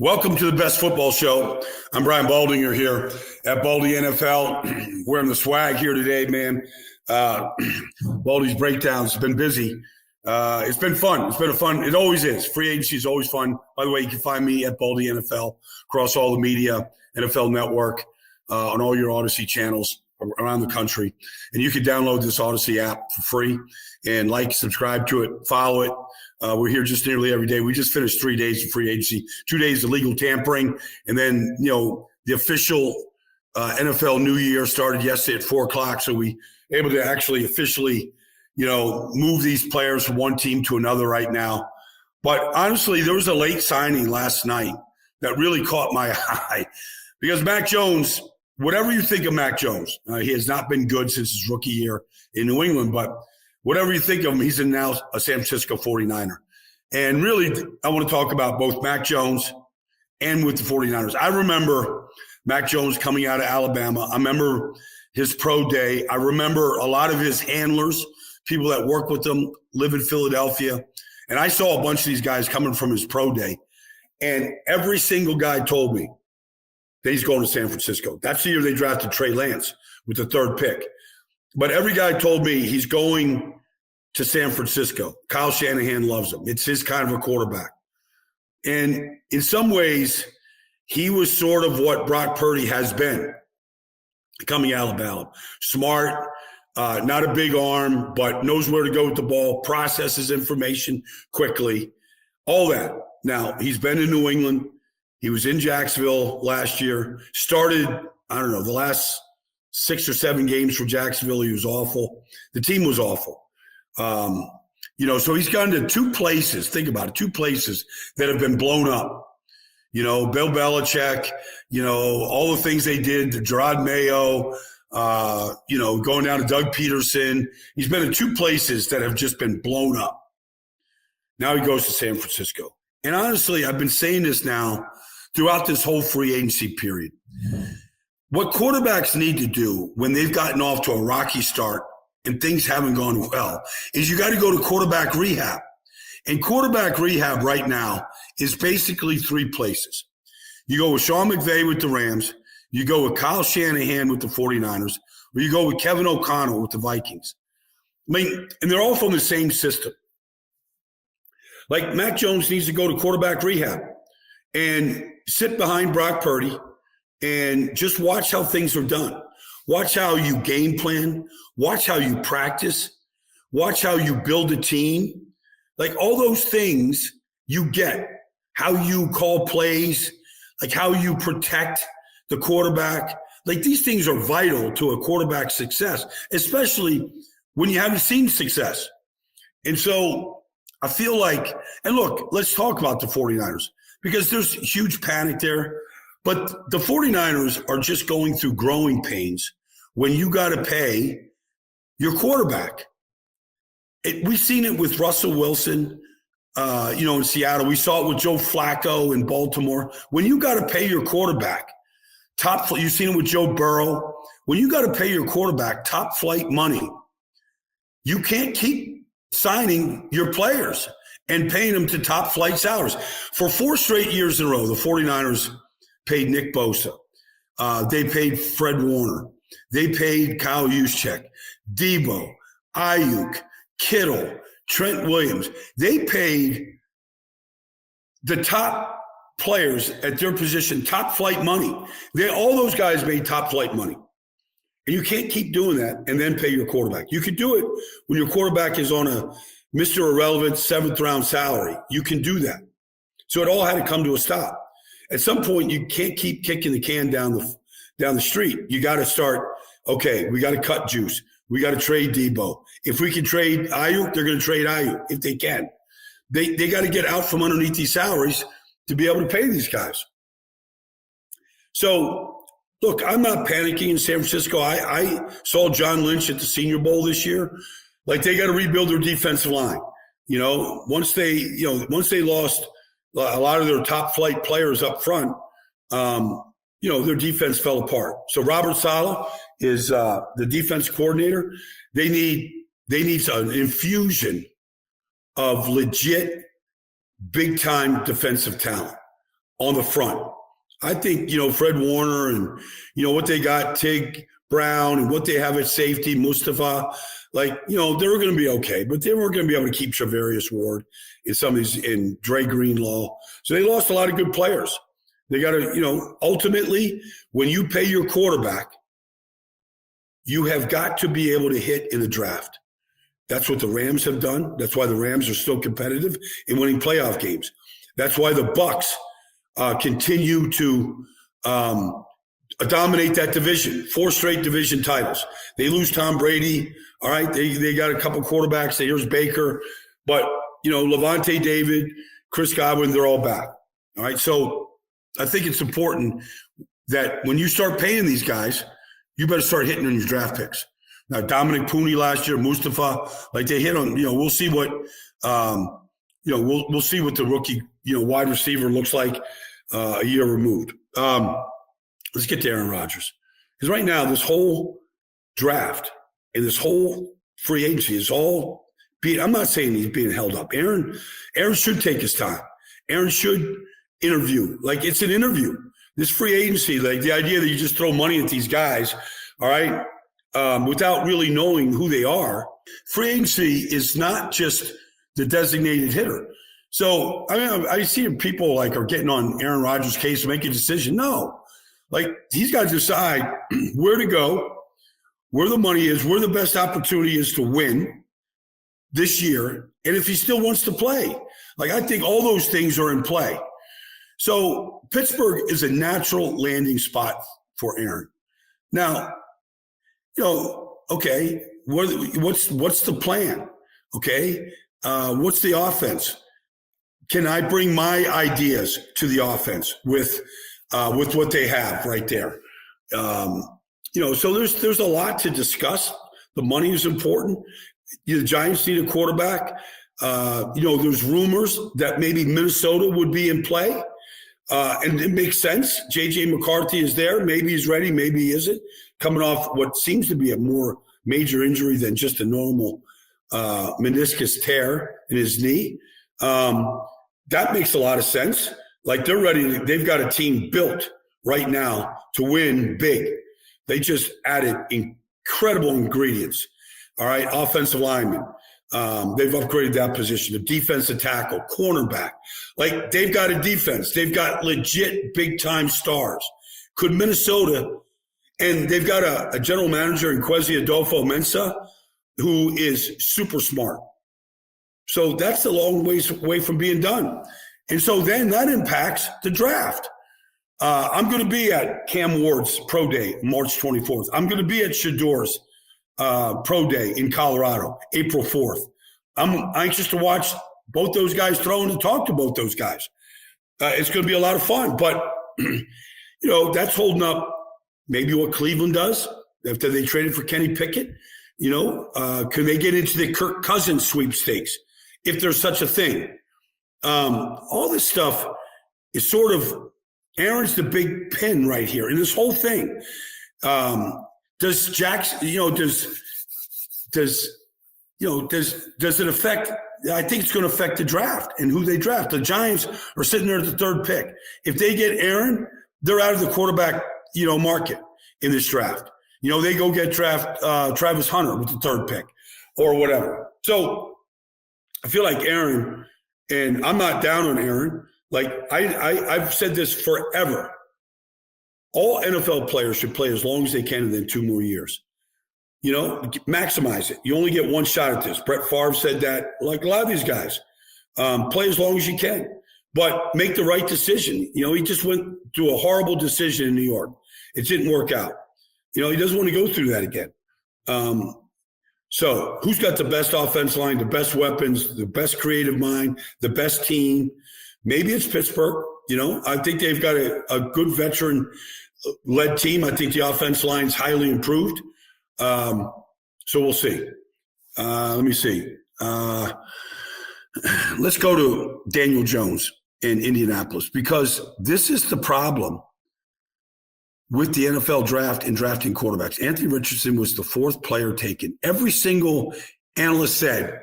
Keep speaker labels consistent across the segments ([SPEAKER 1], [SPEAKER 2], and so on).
[SPEAKER 1] Welcome to the Best Football Show. I'm Brian Baldy. You're here at Baldy NFL. Wearing the swag here today, man. Baldy's breakdowns have been busy. It's been fun. It's been it always is. Free agency is always fun. By the way, you can find me at Baldy NFL across all the media, NFL Network, on all your Odyssey channels around the country. And you can download this Odyssey app for free and subscribe to it, follow it. We're here just nearly every day. We just finished 3 days of free agency, 2 days of legal tampering. And then, the official NFL New Year started yesterday at 4:00. So we able to actually officially, move these players from one team to another right now. But honestly, there was a late signing last night that really caught my eye because Mack Jones, whatever you think of Mack Jones, he has not been good since his rookie year in New England, but whatever you think of him, he's now a San Francisco 49er. And really, I want to talk about both Mack Jones and with the 49ers. I remember Mack Jones coming out of Alabama. I remember his pro day. I remember a lot of his handlers, people that work with him, live in Philadelphia. And I saw a bunch of these guys coming from his pro day. And every single guy told me that he's going to San Francisco. That's the year they drafted Trey Lance with the 3rd pick. But every guy told me he's going to San Francisco. Kyle Shanahan loves him. It's his kind of a quarterback. And in some ways, he was sort of what Brock Purdy has been coming out of Alabama. Smart, not a big arm, but knows where to go with the ball, processes information quickly, all that. Now, he's been in New England. He was in Jacksonville last year, started, the last 6 or 7 games for Jacksonville. He was awful. The team was awful. So he's gone to 2 places. Think about it. 2 places that have been blown up. Bill Belichick, all the things they did to Gerard Mayo, going down to Doug Peterson. He's been in 2 places that have just been blown up. Now he goes to San Francisco. And honestly, I've been saying this now throughout this whole free agency period. What quarterbacks need to do when they've gotten off to a rocky start and things haven't gone well is you got to go to quarterback rehab. And quarterback rehab right now is basically 3 places. You go with Sean McVay with the Rams, you go with Kyle Shanahan with the 49ers, or you go with Kevin O'Connell with the Vikings. And they're all from the same system. Like Mack Jones needs to go to quarterback rehab and sit behind Brock Purdy and just watch how things are done. Watch how you game plan. Watch how you practice. Watch how you build a team. Like all those things you get. How you call plays. Like how you protect the quarterback. Like these things are vital to a quarterback's success, especially when you haven't seen success. And so I feel like, and look, let's talk about the 49ers because there's huge panic there. But the 49ers are just going through growing pains when you got to pay your quarterback. We've seen it with Russell Wilson, in Seattle. We saw it with Joe Flacco in Baltimore. When you got to pay your quarterback, you've seen it with Joe Burrow. When you got to pay your quarterback top flight money, you can't keep signing your players and paying them to top flight salaries. For 4 straight years in a row, the 49ers paid Nick Bosa. They paid Fred Warner. They paid Kyle Juszczyk, Deebo, Aiyuk, Kittle, Trent Williams. They paid the top players at their position top flight money. All those guys made top flight money. And you can't keep doing that and then pay your quarterback. You can do it when your quarterback is on a Mr. Irrelevant 7th round salary. You can do that. So it all had to come to a stop. At some point, you can't keep kicking the can down the street. You got to start, okay, we got to cut juice. We got to trade Deebo. If we can trade Aiyuk, they're going to trade Aiyuk if they can. They got to get out from underneath these salaries to be able to pay these guys. So, look, I'm not panicking in San Francisco. I saw John Lynch at the Senior Bowl this year. Like, they got to rebuild their defensive line. Once they lost a lot of their top flight players up front, their defense fell apart. So Robert Saleh is the defense coordinator. They need an infusion of legit big-time defensive talent on the front. I think, Fred Warner and, what they got, Tig Brown, and what they have at safety, Mustafa, they were going to be okay, but they weren't going to be able to keep Travarius Ward and some of these, and Dre Greenlaw. So they lost a lot of good players. They got to, ultimately, when you pay your quarterback, you have got to be able to hit in the draft. That's what the Rams have done. That's why the Rams are still competitive in winning playoff games. That's why the Bucs continue to dominate that division. 4 straight division titles. They lose Tom Brady. All right, they got a couple quarterbacks. Here's Baker, but Levante David, Chris Godwin, they're all back. All right, so I think it's important that when you start paying these guys, you better start hitting on your draft picks. Now, Dominic Pooney last year, Mustafa, they hit on. We'll see what we'll see what the rookie wide receiver looks like a year removed. Let's get to Aaron Rodgers, because right now this whole draft and this whole free agency is all being. I'm not saying he's being held up. Aaron should take his time. Aaron should interview. It's an interview. This free agency, the idea that you just throw money at these guys, all right, without really knowing who they are. Free agency is not just the designated hitter. So I see people are getting on Aaron Rodgers' case to make a decision. No, he's got to decide where to go, where the money is, where the best opportunity is to win this year, and if he still wants to play. I think all those things are in play. So Pittsburgh is a natural landing spot for Aaron. Now, okay, what's the plan? Okay, what's the offense? Can I bring my ideas to the offense with what they have right there? So there's a lot to discuss. The money is important. The Giants need a quarterback. There's rumors that maybe Minnesota would be in play. And it makes sense. J.J. McCarthy is there. Maybe he's ready. Maybe he isn't. Coming off what seems to be a more major injury than just a normal meniscus tear in his knee. That makes a lot of sense. They're ready. They've got a team built right now to win big. They just added incredible ingredients. All right, offensive linemen. They've upgraded that position. The defensive tackle, cornerback. They've got a defense. They've got legit big-time stars. Could Minnesota, and they've got a general manager in Kwesi Adolfo-Mensah who is super smart. So that's a long ways away from being done. And so then that impacts the draft. I'm going to be at Cam Ward's Pro Day, March 24th. I'm going to be at Shador's Pro Day in Colorado, April 4th. I'm anxious to watch both those guys throw and to talk to both those guys. It's going to be a lot of fun, but that's holding up maybe what Cleveland does after they traded for Kenny Pickett. Can they get into the Kirk Cousins sweepstakes if there's such a thing? All this stuff is sort of Aaron's the big pin right here in this whole thing. Does Jackson, does it affect? I think it's going to affect the draft and who they draft. The Giants are sitting there at the 3rd pick. If they get Aaron, they're out of the quarterback, market in this draft. They go get Travis Hunter with the 3rd pick or whatever. So I feel like Aaron, and I'm not down on Aaron. I've said this forever. All NFL players should play as long as they can and then 2 more years. Maximize it. You only get one shot at this. Brett Favre said that, a lot of these guys. Play as long as you can, but make the right decision. He just went through a horrible decision in New York. It didn't work out. He doesn't want to go through that again. So who's got the best offense line, the best weapons, the best creative mind, the best team? Maybe it's Pittsburgh. I think they've got a good veteran-led team. I think the offense line's highly improved. So we'll see. Let me see. Let's go to Daniel Jones in Indianapolis, because this is the problem with the NFL draft and drafting quarterbacks. Anthony Richardson was the 4th player taken. Every single analyst said,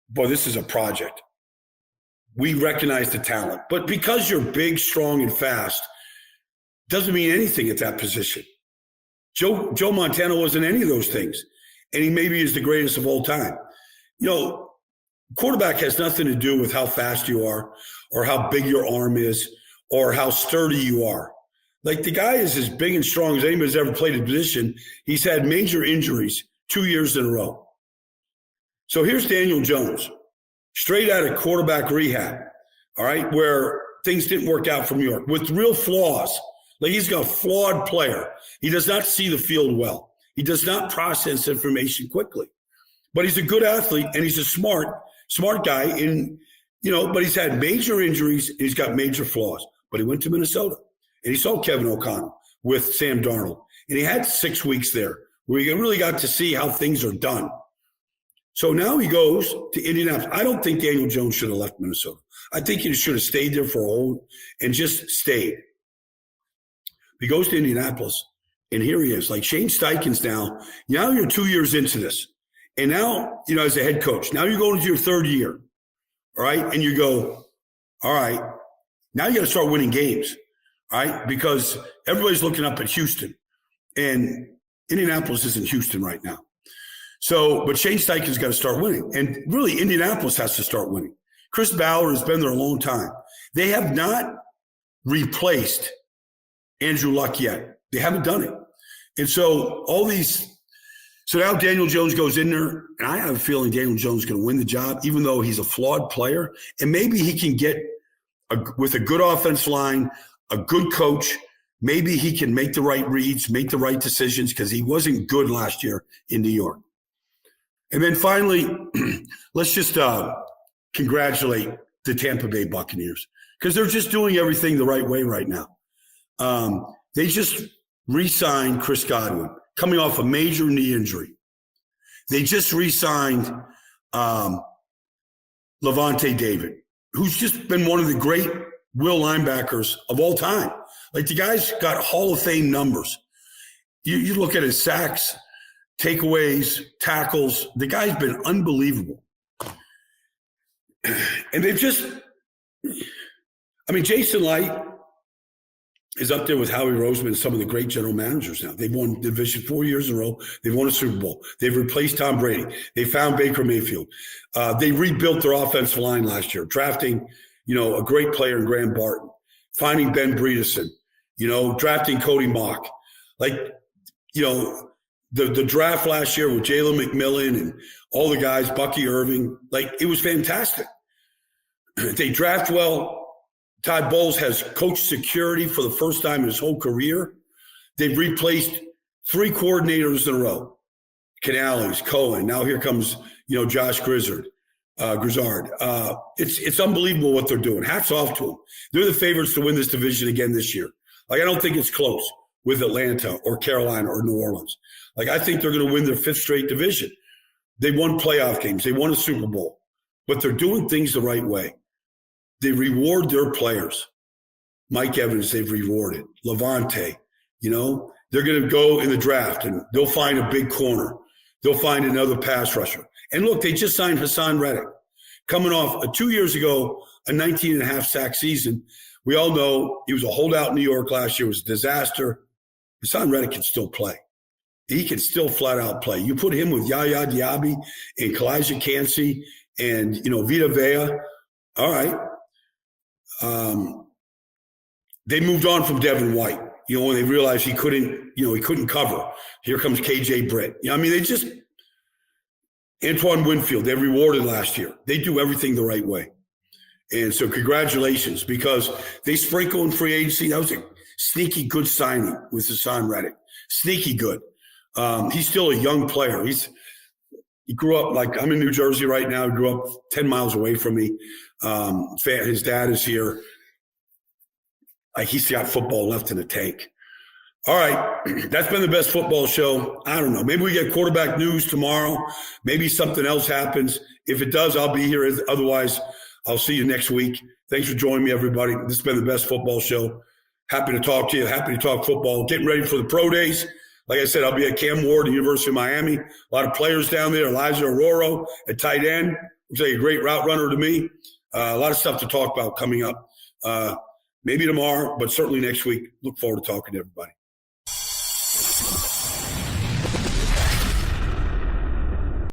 [SPEAKER 1] boy, this is a project. we recognize the talent. But because you're big, strong, and fast, doesn't mean anything at that position. Joe Montana wasn't any of those things, and he maybe is the greatest of all time. Quarterback has nothing to do with how fast you are or how big your arm is or how sturdy you are. Like, the guy is as big and strong as anybody's ever played a position. He's had major injuries 2 years in a row. So here's Daniel Jones, straight out of quarterback rehab, all right, where things didn't work out for New York, with real flaws. Like, he's got a flawed player. He does not see the field well. He does not process information quickly. But he's a good athlete, and he's a smart guy. But he's had major injuries, and he's got major flaws. But he went to Minnesota, and he saw Kevin O'Connell with Sam Darnold. And he had 6 weeks there where he really got to see how things are done. So now he goes to Indianapolis. I don't think Daniel Jones should have left Minnesota. I think he should have stayed there for a whole and just stayed. He goes to Indianapolis, and here he is. Like, Shane Steichen's now you're 2 years into this. And now, as a head coach, now you're going into your third year, all right? And you go, all right, now you got to start winning games, all right? Because everybody's looking up at Houston, and Indianapolis isn't Houston right now. So, but Shane Steichen's got to start winning. And really, Indianapolis has to start winning. Chris Ballard has been there a long time. They have not replaced Andrew Luck yet. They haven't done it. And so so now Daniel Jones goes in there, and I have a feeling Daniel Jones is going to win the job, even though he's a flawed player. And maybe he can get, with a good offense line, a good coach, maybe he can make the right reads, make the right decisions, because he wasn't good last year in New York. And then finally, let's just congratulate the Tampa Bay Buccaneers, because they're just doing everything the right way right now. They just re-signed Chris Godwin, coming off a major knee injury. They just re-signed Levante David, who's just been one of the great will linebackers of all time. Like, the guy's got Hall of Fame numbers. You look at his sacks, takeaways, tackles. The guy's been unbelievable. And they've just – Jason Light is up there with Howie Roseman and some of the great general managers now. They've won Division 4 years in a row. They've won a Super Bowl. They've replaced Tom Brady. They found Baker Mayfield. They rebuilt their offensive line last year, drafting, a great player in Graham Barton, finding Ben Bredeson, drafting Cody Mock. Like, the draft last year with Jalen McMillan and all the guys, Bucky Irving, like, it was fantastic. They draft well. Todd Bowles has coached security for the first time in his whole career. They've replaced 3 coordinators in a row. Canales, Cohen. Now here comes, Josh Grizzard. It's unbelievable what they're doing. Hats off to them. They're the favorites to win this division again this year. Like, I don't think it's close with Atlanta or Carolina or New Orleans. Like, I think they're going to win their 5th straight division. They won playoff games. They won a Super Bowl. But they're doing things the right way. They reward their players. Mike Evans, they've rewarded. Levante, they're going to go in the draft, and they'll find a big corner. They'll find another pass rusher. And look, they just signed Hassan Reddick, coming off 2 years ago, a 19.5 sack season. We all know he was a holdout in New York last year. It was a disaster. Hassan Reddick can still play. He can still flat out play. You put him with Yaya Diaby and Kalijah Kancey and, Vita Vea. All right. They moved on from Devin White, when they realized he couldn't cover. Here comes KJ Britt. They just Antoine Winfield, they rewarded last year. They do everything the right way. And so congratulations, because they sprinkle in free agency. That was a sneaky good signing with Hassan Reddick. Sneaky good. He's still a young player. He grew up, like, I'm in New Jersey right now. He grew up 10 miles away from me. His dad is here. Like, he's got football left in the tank. All right. That's been the best football show. I don't know. Maybe we get quarterback news tomorrow. Maybe something else happens. If it does, I'll be here. Otherwise, I'll see you next week. Thanks for joining me, everybody. This has been the best football show. Happy to talk to you. Happy to talk football. Getting ready for the pro days. Like I said, I'll be at Cam Ward, the University of Miami. A lot of players down there. Elijah Aroro at tight end. Looks like a great route runner to me. A lot of stuff to talk about coming up. Maybe tomorrow, but certainly next week. Look forward to talking to everybody.